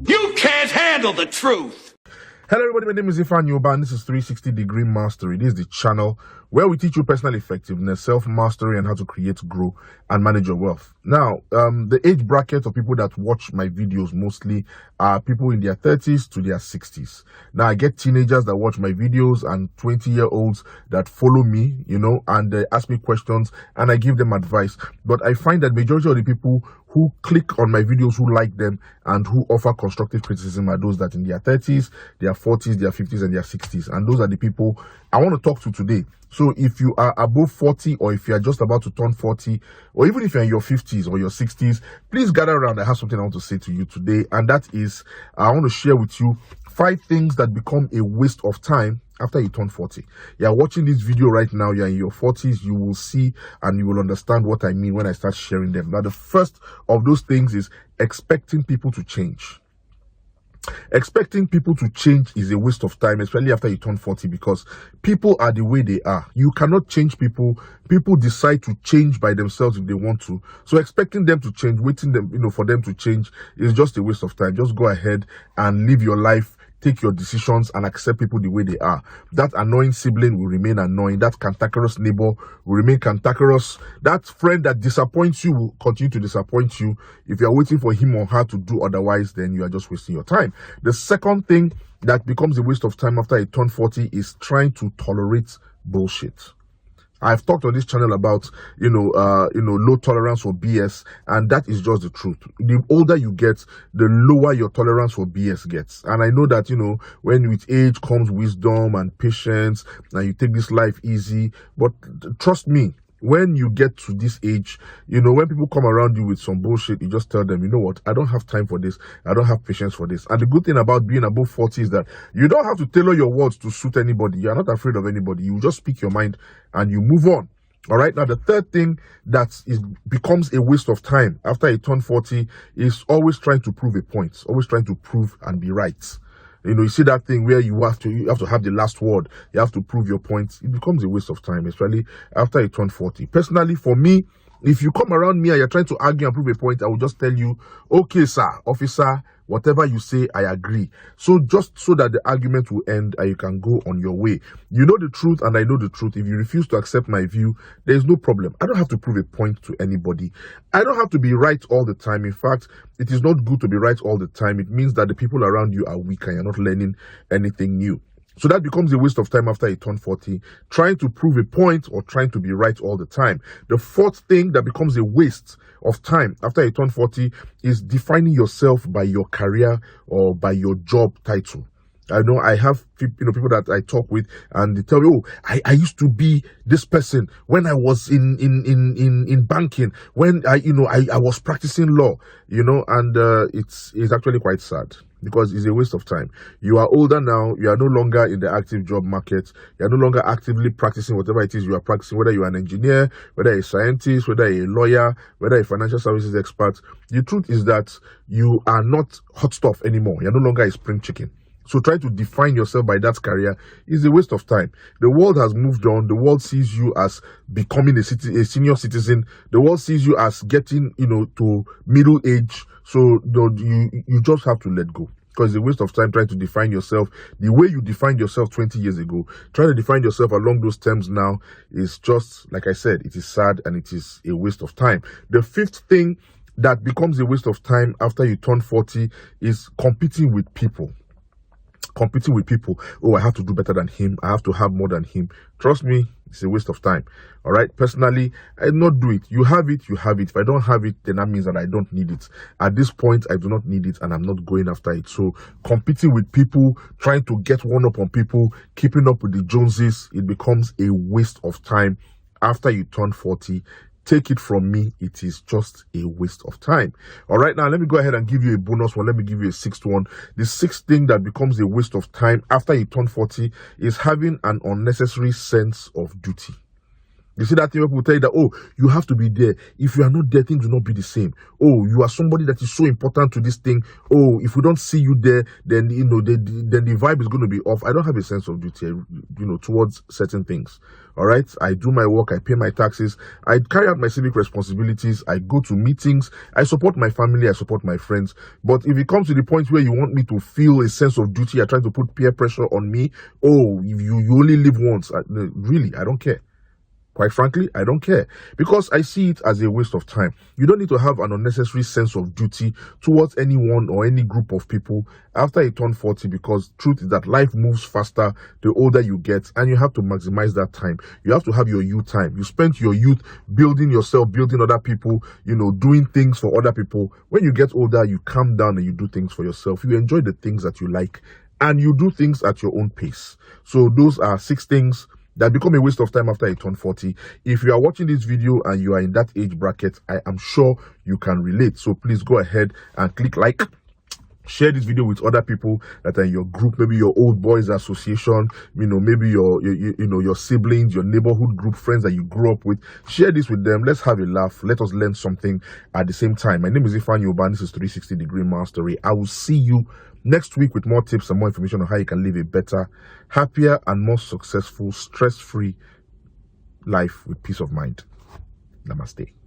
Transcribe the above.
You can't handle the truth. Hello everybody, my name is Ifan Yoba and this is 360 Degree Mastery. This is the channel where we teach you personal effectiveness, self-mastery, and how to create, grow, and manage your wealth. Now, the age bracket of people that watch my videos mostly are people in their 30s to their 60s. Now, I get teenagers that watch my videos and 20-year-olds that follow me, and they ask me questions and I give them advice. But I find that majority of the people who click on my videos, who like them, and who offer constructive criticism are those that in their 30s, their 40s, their 50s, and their 60s. And those are the people I want to talk to today. So if you are above 40, or if you are just about to turn 40, or even if you're in your 50s or your 60s, please gather around. I have something I want to say to you today. And that is, I want to share with you 5 things that become a waste of time after you turn 40. You are watching this video right now, you're in your 40s, you will see and you will understand what I mean when I start sharing them. Now, the first of those things is expecting people to change. Expecting people to change is a waste of time, especially after you turn 40, because people are the way they are. You cannot change people. People decide to change by themselves if they want to. So expecting them to change, waiting them, for them to change is just a waste of time. Just go ahead and live your life. Take your decisions and accept people the way they are. That annoying sibling will remain annoying. That cantankerous neighbor will remain cantankerous. That friend that disappoints you will continue to disappoint you. If you are waiting for him or her to do otherwise, then you are just wasting your time. The second thing that becomes a waste of time after you turn 40 is trying to tolerate bullshit. I've talked on this channel about, low tolerance for BS, and that is just the truth. The older you get, the lower your tolerance for BS gets. And I know that, when with age comes wisdom and patience, and you take this life easy, but trust me, when you get to this age, when people come around you with some bullshit, you just tell them, you know what, I don't have time for this. I don't have patience for this. And the good thing about being above 40 is that you don't have to tailor your words to suit anybody. You're not afraid of anybody. You just speak your mind and you move on. All right. Now, the third thing that becomes a waste of time after you turn 40 is always trying to prove a point, always trying to prove and be right. You see that thing where you have to have the last word. You have to prove your point. It becomes a waste of time, especially after you turn 40. Personally, for me, if you come around me and you're trying to argue and prove a point, I will just tell you, okay, sir, officer, whatever you say, I agree. So just so that the argument will end and you can go on your way. You know the truth and I know the truth. If you refuse to accept my view, there is no problem. I don't have to prove a point to anybody. I don't have to be right all the time. In fact, it is not good to be right all the time. It means that the people around you are weak and you're not learning anything new. So that becomes a waste of time after you turn 40, trying to prove a point or trying to be right all the time. The fourth thing that becomes a waste of time after you turn 40 is defining yourself by your career or by your job title. I know I have people that I talk with and they tell me, oh, I used to be this person when I was in banking, when I was practicing law, and it's actually quite sad because it's a waste of time. You are older now, you are no longer in the active job market, you are no longer actively practicing whatever it is you are practicing, whether you are an engineer, whether a scientist, whether a lawyer, whether a financial services expert. The truth is that you are not hot stuff anymore. You're no longer a spring chicken. So try to define yourself by that career is a waste of time. The world has moved on. The world sees you as becoming a senior citizen. The world sees you as getting, to middle age. So you just have to let go. Because it's a waste of time trying to define yourself the way you defined yourself 20 years ago. Trying to define yourself along those terms now is just, like I said, it is sad and it is a waste of time. The fifth thing that becomes a waste of time after you turn 40 is competing with people. Competing with people. Oh, I have to do better than him. I have to have more than him. Trust me, it's a waste of time. All right. Personally, I do not do it. You have it, you have it. If I don't have it, then that means that I don't need it. At this point, I do not need it and I'm not going after it. So competing with people, trying to get one up on people, keeping up with the Joneses, it becomes a waste of time after you turn 40. Take it from me, it is just a waste of time. All right, now let me go ahead and give you a bonus one. Let me give you a sixth one. The sixth thing that becomes a waste of time after you turn 40 is having an unnecessary sense of duty. You see that thing, people tell you that, oh, you have to be there. If you are not there, things will not be the same. Oh, you are somebody that is so important to this thing. Oh, if we don't see you there, then, you know, then the vibe is going to be off. I don't have a sense of duty, you know, towards certain things. All right. I do my work. I pay my taxes. I carry out my civic responsibilities. I go to meetings. I support my family. I support my friends. But if it comes to the point where you want me to feel a sense of duty, you're trying to put peer pressure on me. Oh, you only live once. Really, I don't care. Quite frankly, I don't care, because I see it as a waste of time. You don't need to have an unnecessary sense of duty towards anyone or any group of people after you turn 40, because truth is that life moves faster the older you get, and you have to maximize that time. You have to have your youth time. You spent your youth building yourself, building other people, you know, doing things for other people. When you get older, you calm down and you do things for yourself. You enjoy the things that you like, and you do things at your own pace. So those are 6 things that become a waste of time after you turn 40. If you are watching this video and you are in that age bracket, I am sure you can relate. So please go ahead and click like. Share this video with other people that are in your group, maybe your old boys association, you know, maybe your siblings, your neighborhood group, friends that you grew up with. Share this with them. Let's have a laugh. Let us learn something at the same time. My name is Ifan Yoban. This is 360 Degree Mastery. I will see you next week with more tips and more information on how you can live a better, happier, and more successful, stress-free life with peace of mind. Namaste.